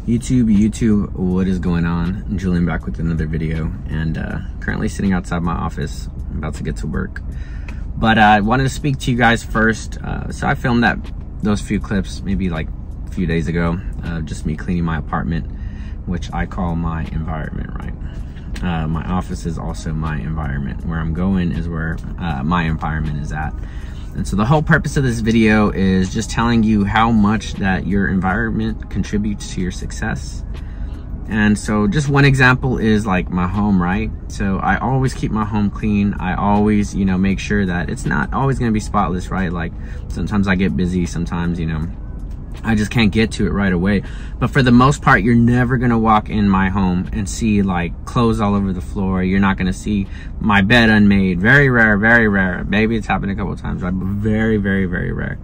YouTube, what is going on? I'm Julian, back with another video, and currently sitting outside my office. I'm about to get to work, but I wanted to speak to you guys first. So I filmed those few clips maybe like a few days ago, just me cleaning my apartment, which I call my environment, right? My office is also my environment. Where I'm going is where my environment is at. And so the whole purpose of this video is just telling you how much that your environment contributes to your success. And so just one example is like my home, right? So I always keep my home clean. I always, make sure that it's not always going to be spotless, right? Like sometimes I get busy, sometimes, I just can't get to it right away. But for the most part, you're never going to walk in my home and see like clothes all over the floor. You're not going to see my bed unmade. Very rare, very rare. Maybe it's happened a couple of times, right? But very, very, very rare.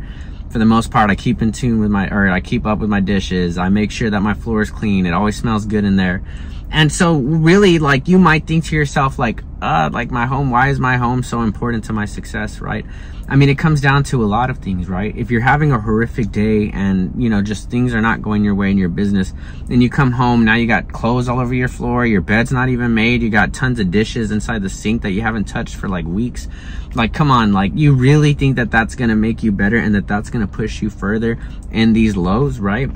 For the most part, I keep in tune with I keep up with my dishes. I make sure that my floor is clean. It always smells good in there. And so really, like, you might think to yourself, like my home, why is my home so important to my success, right? I mean, it comes down to a lot of things, right? If you're having a horrific day and, just things are not going your way in your business, and you come home, now you got clothes all over your floor, your bed's not even made, you got tons of dishes inside the sink that you haven't touched for like weeks. Like, come on, like, you really think that that's gonna make you better and that that's gonna push you further in these lows, right?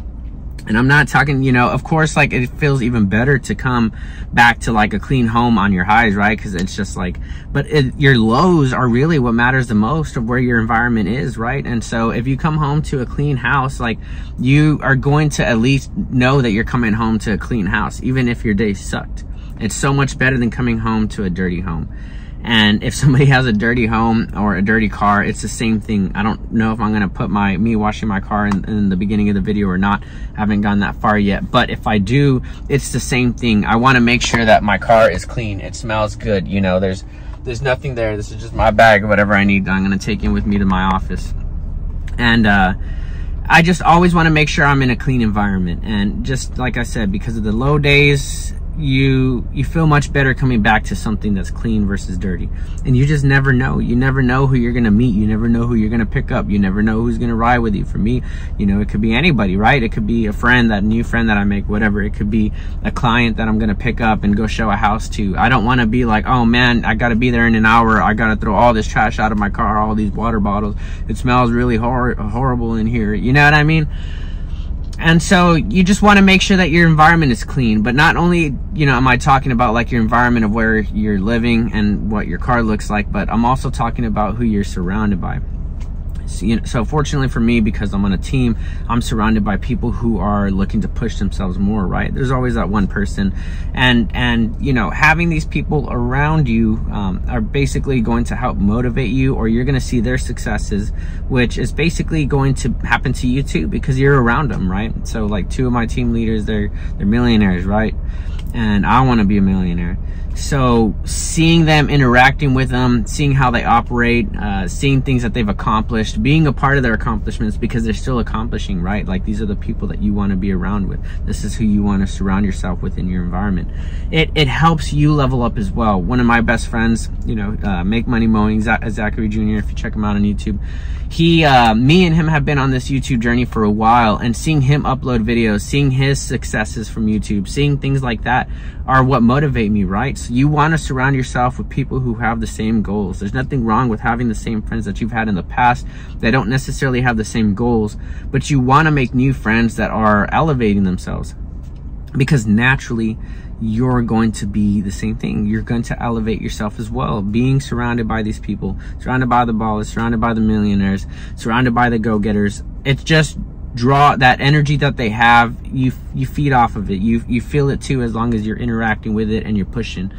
And I'm not talking, of course, like, it feels even better to come back to like a clean home on your highs, right? Because it's just like, but your lows are really what matters the most of where your environment is, right? And so if you come home to a clean house, like, you are going to at least know that you're coming home to a clean house, even if your day sucked. It's so much better than coming home to a dirty home. And if somebody has a dirty home or a dirty car, it's the same thing. I don't know if I'm going to put me washing my car in the beginning of the video or not. I haven't gone that far yet. But if I do, it's the same thing. I want to make sure that my car is clean. It smells good. There's nothing there. This is just my bag or whatever I need. I'm going to take in with me to my office. And I just always want to make sure I'm in a clean environment. And just like I said, because of the low days, you feel much better coming back to something that's clean versus dirty. And you just never know. You never know who you're gonna meet. You never know who you're gonna pick up. You never know who's gonna ride with you. For me, it could be anybody, right? It could be a friend, that new friend that I make, whatever. It could be a client that I'm gonna pick up and go show a house to. I don't want to be like, oh man, I gotta be there in an hour. I gotta throw all this trash out of my car, all these water bottles. It smells really horrible in here. You know what I mean? And so you just want to make sure that your environment is clean. But not only, am I talking about like your environment of where you're living and what your car looks like, but I'm also talking about who you're surrounded by. So fortunately for me, because I'm on a team, I'm surrounded by people who are looking to push themselves more, right? There's always that one person, and having these people around you are basically going to help motivate you, or you're going to see their successes, which is basically going to happen to you too, because you're around them, right? So like two of my team leaders, they're millionaires, right? And I want to be a millionaire. So seeing them, interacting with them, seeing how they operate, seeing things that they've accomplished, being a part of their accomplishments, because they're still accomplishing, right? Like, these are the people that you want to be around with. This is who you want to surround yourself with in your environment. It helps you level up as well. One of my best friends, Make Money Mowing, Zachary Jr., if you check him out on YouTube, me and him have been on this YouTube journey for a while, and seeing him upload videos, seeing his successes from YouTube, seeing things like that are what motivate me, right? So you want to surround yourself with people who have the same goals. There's nothing wrong with having the same friends that you've had in the past. They don't necessarily have the same goals, but you want to make new friends that are elevating themselves, because naturally you're going to be the same thing. You're going to elevate yourself as well, being surrounded by these people, surrounded by the ballers, surrounded by the millionaires, surrounded by the go-getters. It's just draw that energy that they have. You feed off of it. You feel it too, as long as you're interacting with it and you're pushing.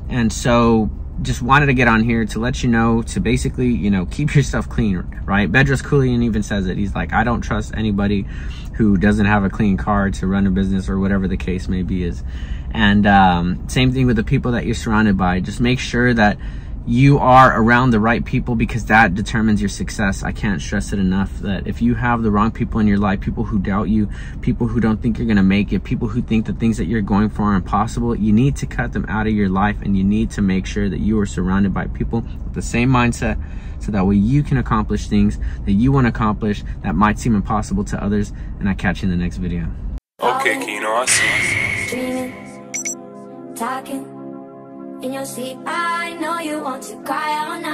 And so just wanted to get on here to let you know to basically, keep yourself clean, right? Bedros Keuilian even says it. He's like, I don't trust anybody who doesn't have a clean car to run a business, or whatever the case may be is. And same thing with the people that you're surrounded by. Just make sure that you are around the right people, because that determines your success. I can't stress it enough that if you have the wrong people in your life, people who doubt you, people who don't think you're going to make it, people who think the things that you're going for are impossible, you need to cut them out of your life, and you need to make sure that you are surrounded by people with the same mindset, so that way you can accomplish things that you want to accomplish that might seem impossible to others. And I catch you in the next video. Okay, Kino, I see. Dreaming, talking in your sleep. I know you want to cry all night.